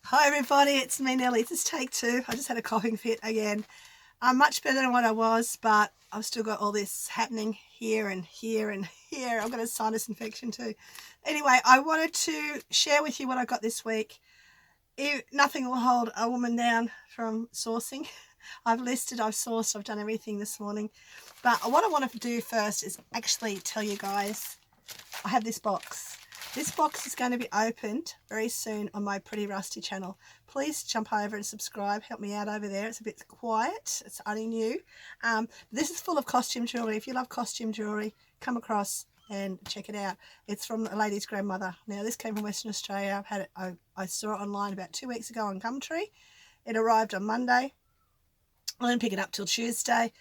Hi everybody, it's me Nellie. This is take two. I just had a coughing fit again. I'm much better than what I was, but I've still got all this happening here and here and here. I've got a sinus infection too. Anyway, I wanted to share with you what I got this week. Nothing will hold a woman down from sourcing. I've listed, I've sourced, I've done everything this morning. But what I wanted to do first is actually tell you guys, I have this box. This box is going to be opened very soon on my Pretty Rusty channel. Please jump over and subscribe. Help me out over there. It's a bit quiet. It's only new. This is full of costume jewellery. If you love costume jewellery, come across and check it out. It's from a lady's grandmother. Now, this came from Western Australia. I've had it. I saw it online about 2 weeks ago on Gumtree. It arrived on Monday. I didn't pick it up till Tuesday.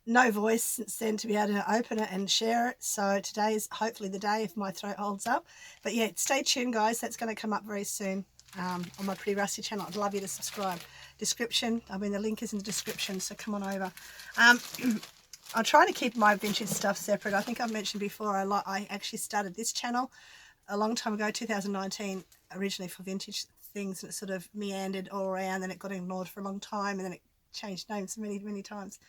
No voice since then to be able to open it and share it. So today is hopefully the day if my throat holds up. But yeah, stay tuned, guys. That's going to come up very soon on my Pretty Rusty channel. I'd love you to subscribe. Description, the link is in the description, so come on over. I'm trying to keep my vintage stuff separate. I think I've mentioned before, I actually started this channel a long time ago, 2019, originally for vintage things, and it sort of meandered all around, and it got ignored for a long time, and then it changed names many, many times.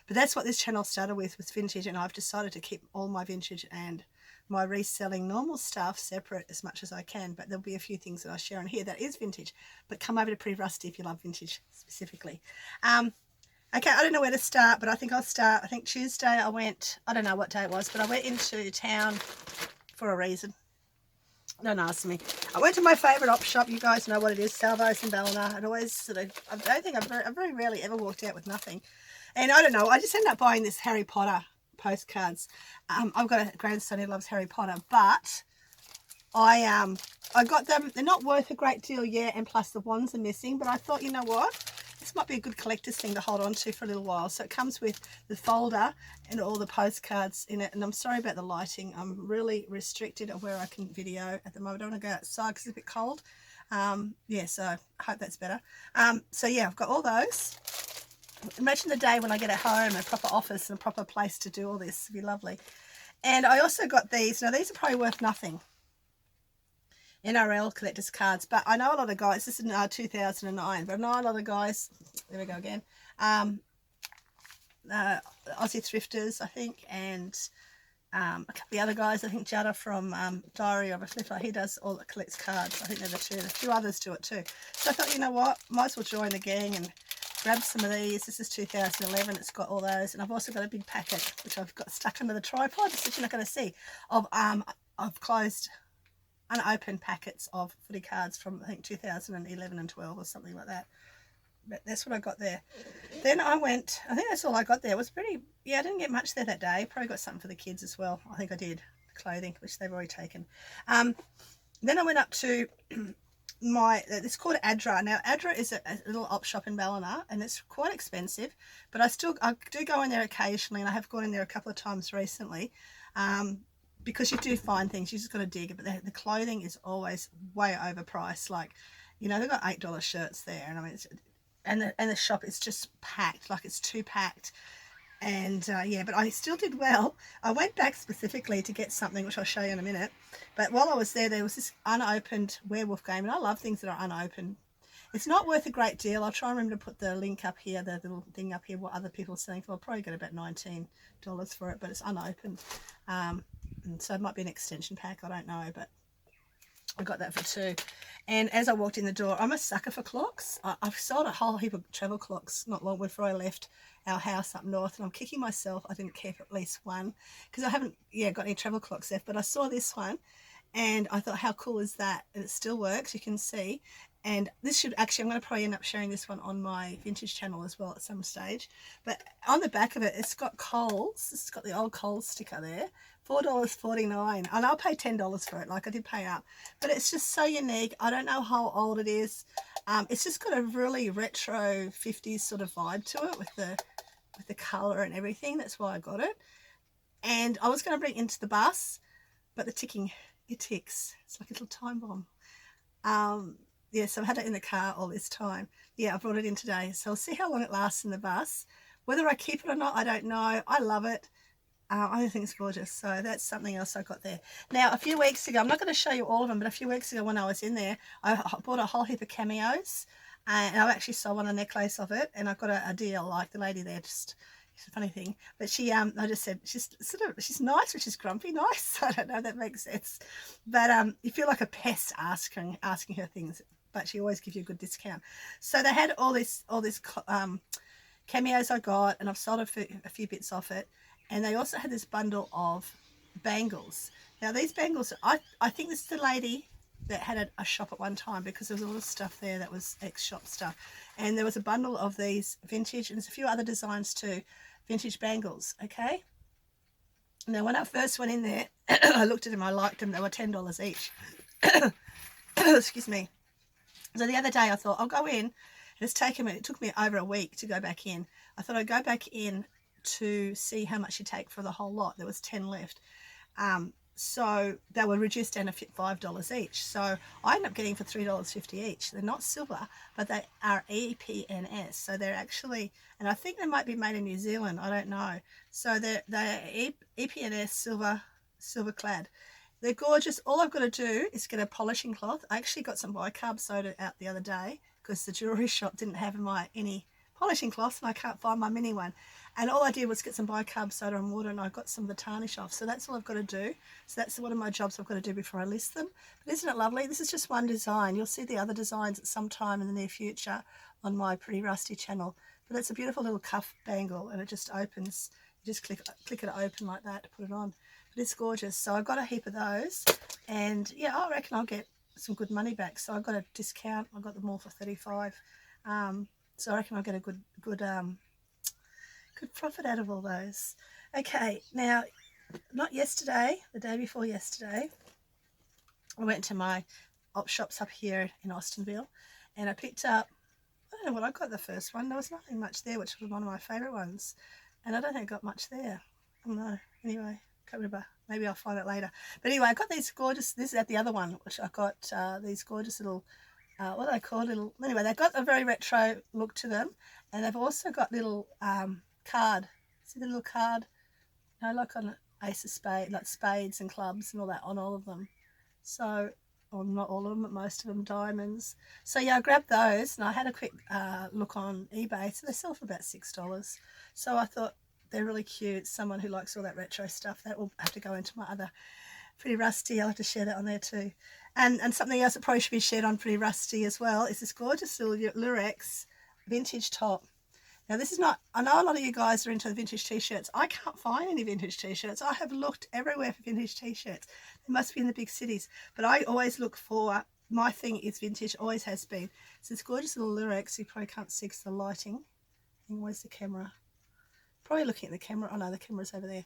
But that's what this channel started with, was vintage, and I've decided to keep all my vintage and my reselling normal stuff separate as much as I can. But there'll be a few things that I share on here that is vintage. But come over to Pretty Rusty if you love vintage specifically. Okay, I don't know where to start, but I think I'll start. I think Tuesday I don't know what day it was, but I went into town for a reason. Don't ask me. I went to my favourite op shop. You guys know what it is, Salvo's in Ballina. I don't think I've very rarely ever walked out with nothing. And I don't know, I just ended up buying this Harry Potter postcards. I've got a grandson who loves Harry Potter, but I got them. They're not worth a great deal yet, and plus the wands are missing. But I thought, you know what? This might be a good collector's thing to hold on to for a little while. So it comes with the folder and all the postcards in it. And I'm sorry about the lighting. I'm really restricted on where I can video at the moment. I don't want to go outside because it's a bit cold. Yeah, so I hope that's better. So yeah, I've got all those. Imagine the day when I get at home, a proper office and a proper place to do all this. It'd be lovely. And I also got these. Now, these are probably worth nothing. NRL collector's cards. But I know a lot of guys, this is 2009, but I know a lot of guys, there we go again, Aussie Thrifters, I think, and a couple of the other guys. I think Jada from Diary of a Flipper, he does all that, collects cards. I think they're the two. A few others do it too. So I thought, you know what, might as well join the gang and grab some of these. This is 2011. It's got all those, and I've also got a big packet which I've got stuck under the tripod, just that you're not going to see, of closed, unopened packets of footy cards from I think 2011 and 12 or something like that. But that's what I got there. Then I think that's all I got there. It was pretty, yeah, I didn't get much there that day. Probably got something for the kids as well. I think I did, clothing, which they've already taken. Then I went up to it's called Adra. Now Adra is a little op shop in Ballina, and it's quite expensive, but I do go in there occasionally, and I have gone in there a couple of times recently, because you do find things. You just got to dig, but the clothing is always way overpriced. Like, you know, they've got $8 shirts there, and I mean, and the shop is just packed, like it's too packed. And yeah, but I still did well. I went back specifically to get something, which I'll show you in a minute. But while I was there was this unopened werewolf game, and I love things that are unopened. It's not worth a great deal. I'll try and remember to put the link up here, the little thing up here, what other people are selling for. I'll probably get about $19 for it, but it's unopened. And so it might be an extension pack, I don't know, but I got that for $2. And as I walked in the door, I'm a sucker for clocks. I've sold a whole heap of travel clocks not long before I left our house up north, and I'm kicking myself I didn't keep at least one, because I haven't got any travel clocks left. But I saw this one, and I thought, how cool is that? And it still works, you can see. And this should actually, I'm going to probably end up sharing this one on my vintage channel as well at some stage. But on the back of it, it's got Coles. It's got the old Coles sticker there. $4.49, and I'll pay $10 for it, like I did pay up. But it's just so unique. I don't know how old it is. It's just got a really retro 50s sort of vibe to it with the colour and everything. That's why I got it. And I was going to bring it into the bus, but it ticks. It's like a little time bomb. Yeah, so I've had it in the car all this time. Yeah, I brought it in today, so I'll see how long it lasts in the bus. Whether I keep it or not, I don't know. I love it. I think it's gorgeous. So that's something else I got there. Now, a few weeks ago, I'm not going to show you all of them, but a few weeks ago when I was in there, I bought a whole heap of cameos, and I actually sold one a necklace of it, and I got a deal. Like the lady there, just it's a funny thing, but she I just said she's she's nice, but she's grumpy nice. I don't know if that makes sense, but you feel like a pest asking her things, but she always gives you a good discount. So they had all this cameos I got, and I've sold a few bits off it. And they also had this bundle of bangles. Now these bangles, I think this is the lady that had a shop at one time, because there was a lot of stuff there that was ex-shop stuff. And there was a bundle of these vintage, and there's a few other designs too, vintage bangles, okay? Now when I first went in there, I looked at them, I liked them, they were $10 each. Excuse me. So the other day I thought, I'll go in, and it took me over a week to go back in. I thought I'd go back in to see how much you take for the whole lot. There was 10 left. So they were reduced down to $5 each. So I ended up getting for $3.50 each. They're not silver, but they are EPNS. So they're actually, and I think they might be made in New Zealand, I don't know. So they're EPNS silver clad. They're gorgeous. All I've got to do is get a polishing cloth. I actually got some bicarb soda out the other day because the jewellery shop didn't have any polishing cloths, and I can't find my mini one. And all I did was get some bicarb soda and water, and I got some of the tarnish off. So that's all I've got to do. So that's one of my jobs I've got to do before I list them. But isn't it lovely? This is just one design. You'll see the other designs at some time in the near future on my Pretty Rusty channel. But it's a beautiful little cuff bangle, and it just opens. You just click it open like that to put it on. But it's gorgeous. So I got a heap of those, and yeah, I reckon I'll get some good money back. So I got a discount. I got them all for $35. So I reckon I'll get a good profit out of all those. Okay, now, not yesterday, the day before yesterday, I went to my op shops up here in Austinville, and I picked up, I don't know what I got the first one. There was nothing much there, which was one of my favourite ones, and I don't think I got much there. I don't know. Anyway, can't remember. Maybe I'll find it later. But anyway, I got these gorgeous, this is at the other one, which I got these gorgeous little, what are they called? Anyway, they've got a very retro look to them, and they've also got little card. See the little card? You know, like on Ace of Spades, like spades and clubs and all that on all of them. So, or not all of them, but most of them, diamonds. So yeah, I grabbed those, and I had a quick look on eBay. So they sell for about $6. So I thought they're really cute. Someone who likes all that retro stuff, that will have to go into my other Pretty Rusty. I'll have to share that on there too. And something else that probably should be shared on Pretty Rusty as well is this gorgeous little Lurex vintage top. Now this is not, I know a lot of you guys are into the vintage t-shirts. I can't find any vintage t-shirts. I have looked everywhere for vintage t-shirts. They must be in the big cities. But I always look for, my thing is vintage, always has been. So this gorgeous little Lurex, you probably can't see because the lighting. And where's the camera? Probably looking at the camera. Oh no, the camera's over there.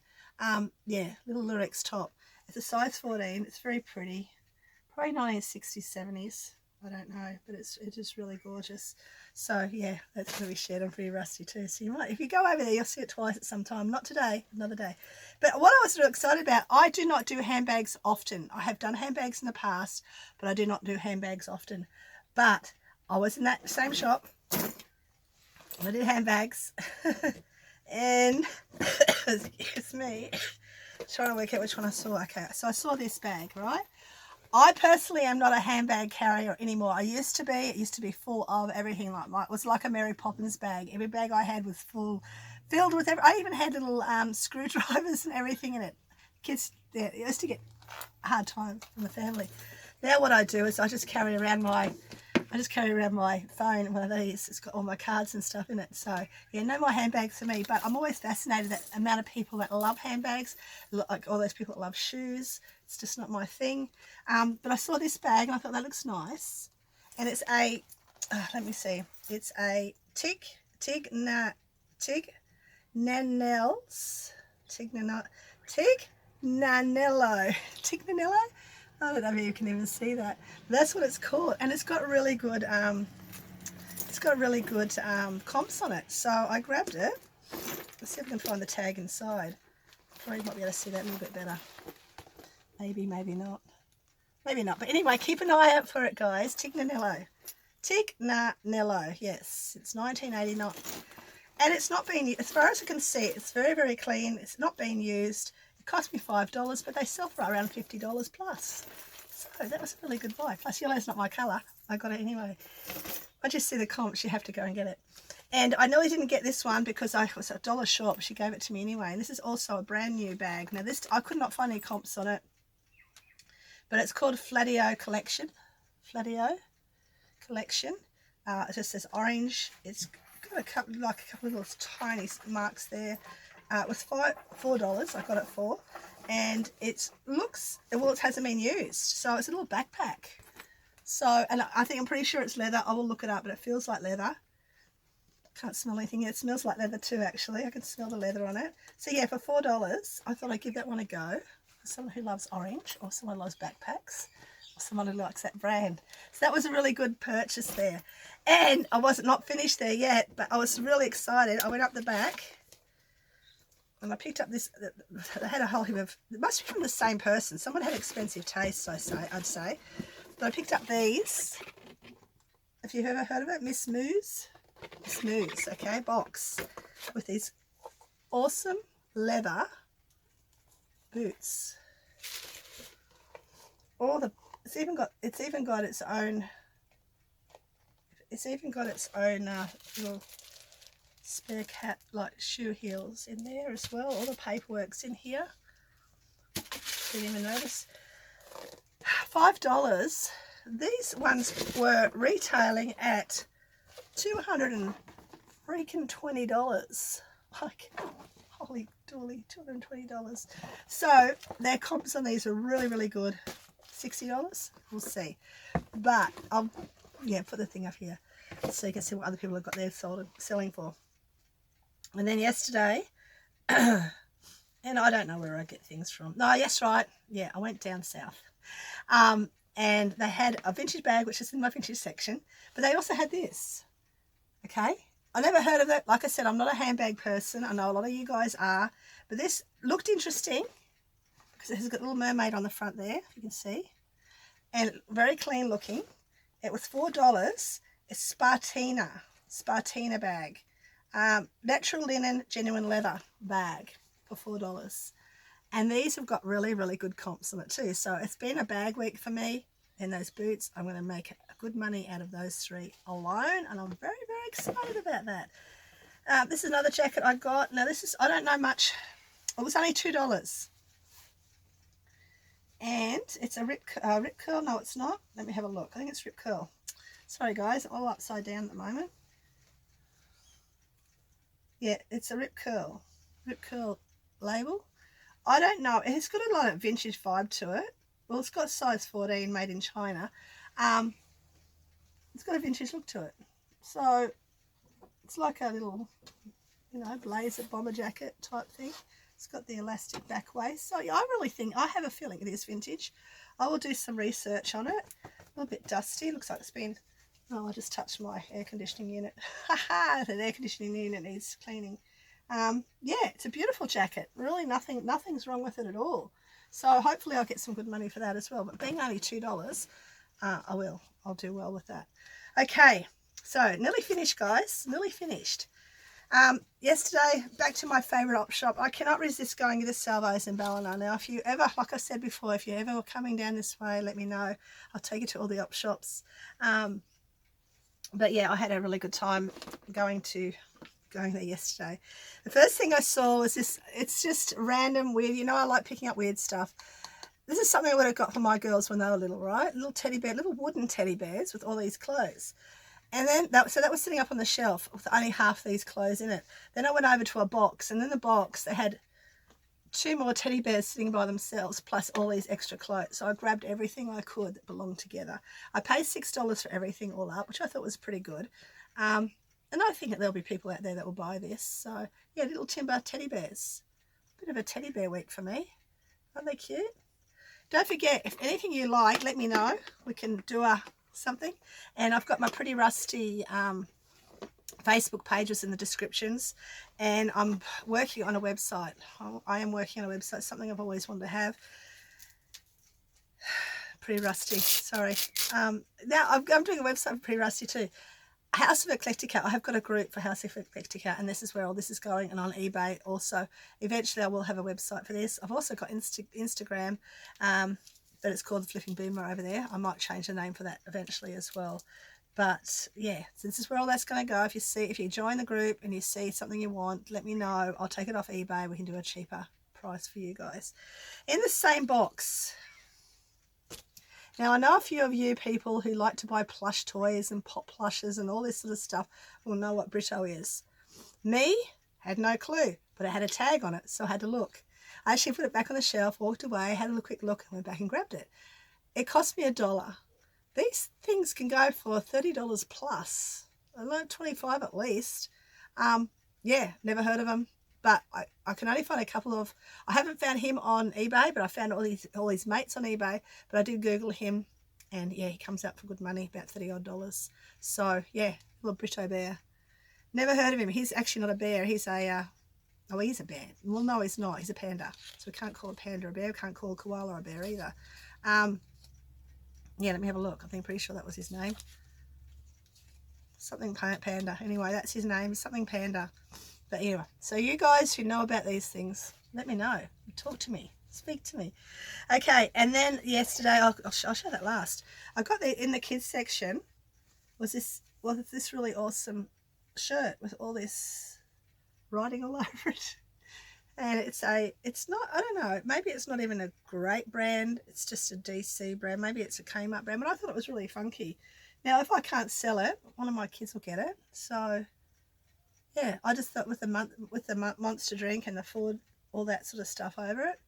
Yeah, little Lurex top. It's a size 14. It's very pretty. Probably 1960s, 70s. I don't know, but it's just really gorgeous. So yeah, that's going to be shared on Pretty Rusty too. So you might, if you go over there, you'll see it twice at some time. Not today, another day. But what I was really excited about, I do not do handbags often. I have done handbags in the past, but I do not do handbags often. But I was in that same shop. I did handbags, and excuse me, trying to work out which one I saw. Okay, so I saw this bag, right? I personally am not a handbag carrier anymore. I used to be. It used to be full of everything. It was like a Mary Poppins bag. Every bag I had was filled with I even had little screwdrivers and everything in it. Kids, yeah, it used to get a hard time from the family. Now what I do is I just carry around my phone, one of these. It's got all my cards and stuff in it. So yeah, no more handbags for me. But I'm always fascinated at the amount of people that love handbags, like all those people that love shoes. It's just not my thing. But I saw this bag and I thought that looks nice. And it's a, let me see. It's a Tignanello. I don't know if you can even see that. That's what it's called, and it's got really good. Comps on it. So I grabbed it. Let's see if I can find the tag inside. Probably might be able to see that a little bit better. Maybe, maybe not. Maybe not. But anyway, keep an eye out for it, guys. Tignanello. Yes, it's 1989. And it's not being, as far as I can see, it's very, very clean. It's not being used. It cost me $5, but they sell for around $50 plus. So that was a really good buy. Plus yellow's not my colour. I got it anyway. I just see the comps, you have to go and get it. And I nearly didn't get this one because I was $1 short, but she gave it to me anyway. And this is also a brand new bag. Now this, I could not find any comps on it, but it's called Flatio Collection. Flatio Collection. It just says orange. It's got a couple of little tiny marks there. It was $4. I got it for, and it looks, well, it hasn't been used, so it's a little backpack. So, and I'm pretty sure it's leather. I will look it up, but it feels like leather. Can't smell anything. It smells like leather too, actually. I can smell the leather on it. So yeah, for $4, I thought I'd give that one a go. For someone who loves orange, or someone who loves backpacks, or someone who likes that brand. So that was a really good purchase there. And I wasn't not finished there yet, but I was really excited. I went up the back and I picked up this. They had a whole heap of, it must be from the same person. Someone had expensive tastes, I'd say. But I picked up these. Have you ever heard of it? Miss Moose? Miss Moose, okay, box with these awesome leather boots. It's even got its own little spare cat like shoe heels in there as well. All the paperwork's in here. Didn't even notice. $5. These ones were retailing at $220. Like, holy dooly, $220. So their comps on these are really, really good. $60, we'll see. But I'll, yeah, put the thing up here so you can see what other people have got there selling for. And then yesterday, and I don't know where I get things from. No, yes, right. Yeah, I went down south. And they had a vintage bag, which is in my vintage section, but they also had this. Okay, I never heard of it. Like I said, I'm not a handbag person. I know a lot of you guys are, but this looked interesting because it has got a little mermaid on the front there, if you can see, and very clean looking. It was $4. It's Spartina bag, natural linen, genuine leather bag for $4. And these have got really, really good comps on it too. So it's been a bag week for me. And those boots, I'm going to make good money out of those three alone. And I'm very, very excited about that. This is another jacket I got. Now this is, I don't know much. It was only $2. And it's a rip curl. No, it's not. Let me have a look. I think it's rip curl. Sorry guys, all upside down at the moment. Yeah, it's a rip curl label. I don't know. It's got a lot of vintage vibe to it. Well, it's got size 14, made in China. It's got a vintage look to it. So it's like a little, you know, blazer bomber jacket type thing. It's got the elastic back waist. So yeah, I have a feeling it is vintage. I will do some research on it. A little bit dusty. Looks like it's been, oh, I just touched my air conditioning unit. Haha, the air conditioning unit needs cleaning. Yeah, it's a beautiful jacket. Really nothing's wrong with it at all. So hopefully I'll get some good money for that as well. But being only $2, I'll do well with that. Okay, so nearly finished, guys. Nearly finished. Yesterday, back to my favourite op shop. I cannot resist going to the Salvos in Ballina. Now, if you ever, like I said before, if you ever were coming down this way, let me know. I'll take you to all the op shops. But yeah, I had a really good time going there yesterday. The first thing I saw was this. It's just random weird, you know, I like picking up weird stuff. This is something I would have got for my girls when they were little, right? Little teddy bear, little wooden teddy bears with all these clothes. And then that was sitting up on the shelf with only half these clothes in it. Then I went over to a box, and in the box they had 2 more teddy bears sitting by themselves plus all these extra clothes. So I grabbed everything I could that belonged together. I paid $6 for everything all up, which I thought was pretty good. And I think that there'll be people out there that will buy this. So, yeah, little timber teddy bears. Bit of a teddy bear week for me. Aren't they cute? Don't forget, if anything you like, let me know. We can do something. And I've got my Pretty Rusty Facebook pages in the descriptions. And I'm working on a website. I am working on a website, something I've always wanted to have. Pretty Rusty, sorry. Now, I'm doing a website for Pretty Rusty too. House of Eclectica. I have got a group for House of Eclectica, and this is where all this is going, and on eBay also. Eventually I will have a website for this. I've also got Instagram, but it's called the Flipping Boomer over there. I might change the name for that eventually as well. But yeah, so this is where all that's going to go. If you join the group and you see something you want, let me know. I'll take it off eBay. We can do a cheaper price for you guys. In the same box. Now, I know a few of you people who like to buy plush toys and pop plushes and all this sort of stuff will know what Brito is. Me, had no clue, but it had a tag on it, so I had to look. I actually put it back on the shelf, walked away, had a quick look, and went back and grabbed it. It cost me $1. These things can go for $30 plus. I learned 25 at least. Yeah, never heard of them, but I can only find a couple of. I haven't found him on eBay, but I found all his mates on eBay. But I did Google him, and yeah, he comes out for good money, about $30 odd. So yeah, little Brito bear. Never heard of him. He's actually not a bear. He's a oh, he's a bear. Well, no, he's not. He's a panda. So we can't call a panda a bear. We can't call a koala a bear either. Yeah, let me have a look. I think pretty sure that was his name. Something panda. Anyway, that's his name. Something panda. But anyway, so you guys who know about these things, let me know. Talk to me. Speak to me. Okay, and then yesterday, I'll show that last. I got in the kids section was this really awesome shirt with all this writing all over it. And it's not, I don't know, maybe it's not even a great brand. It's just a DC brand. Maybe it's a Kmart brand, but I thought it was really funky. Now, if I can't sell it, one of my kids will get it. So, yeah, I just thought with the monster drink and the Ford, all that sort of stuff over it,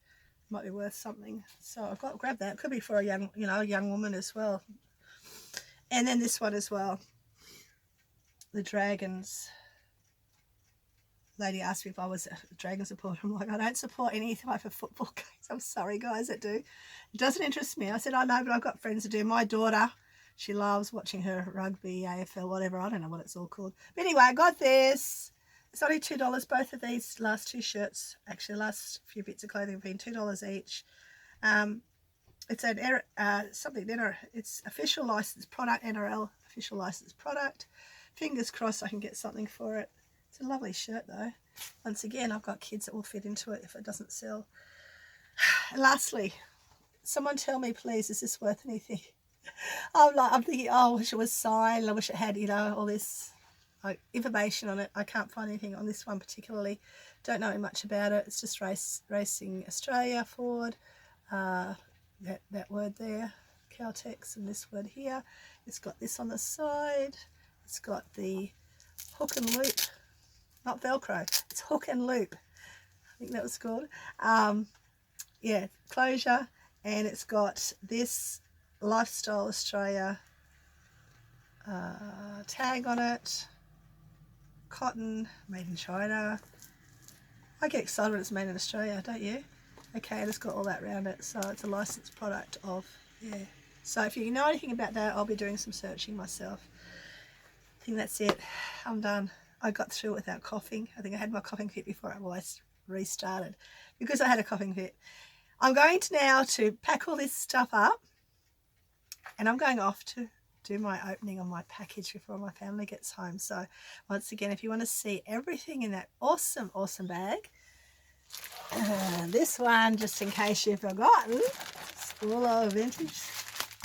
might be worth something. So I've grabbed that. Could be for a young woman as well. And then this one as well. The Dragons. Lady asked me if I was a Dragon supporter. I'm like, I don't support any type of football games. I'm sorry, guys, that do. It doesn't interest me. I said, I know, but I've got friends that do. My daughter, she loves watching her rugby, AFL, whatever. I don't know what it's all called. But anyway, I got this. It's only $2. Both of these last two shirts, actually, the last few bits of clothing have been $2 each. It's it's official licensed product, NRL official licensed product. Fingers crossed I can get something for it. It's a lovely shirt though. Once again, I've got kids that will fit into it if it doesn't sell. And lastly, someone tell me please, is this worth anything? I'm thinking, oh, I wish it was signed. I wish it had, all this information on it. I can't find anything on this one particularly. Don't know much about it. It's just Racing Australia, Ford, that word there, Caltex, and this word here. It's got this on the side. It's got the hook and loop. Not Velcro, it's hook and loop. I think that was called. Yeah, closure, and it's got this Lifestyle Australia tag on it. Cotton, made in China. I get excited when it's made in Australia, don't you? Okay, and it's got all that around it, so it's a licensed product of, yeah. So if you know anything about that, I'll be doing some searching myself. I think that's it. I'm done. I got through it without coughing. I think I had my coughing fit before I restarted because I had a coughing fit. I'm going to now pack all this stuff up, and I'm going off to do my opening on my package before my family gets home. So once again, if you want to see everything in that awesome bag, this one, just in case you've forgotten, School of Vintage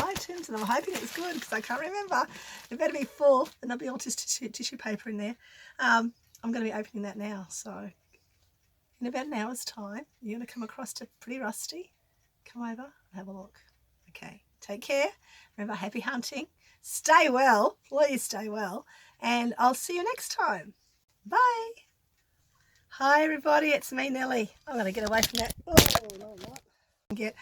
items, and I'm hoping it's good because I can't remember. It better be full, and there'll be all tissue paper in there. I'm going to be opening that now, so in about an hour's time you're going to come across to Pretty Rusty. Come over and have a look. Okay, take care. Remember, happy hunting. Stay well, please stay well, and I'll see you next time. Bye. Hi everybody, it's me, Nellie. I'm going to get away from that. Oh, no, I'm not. Get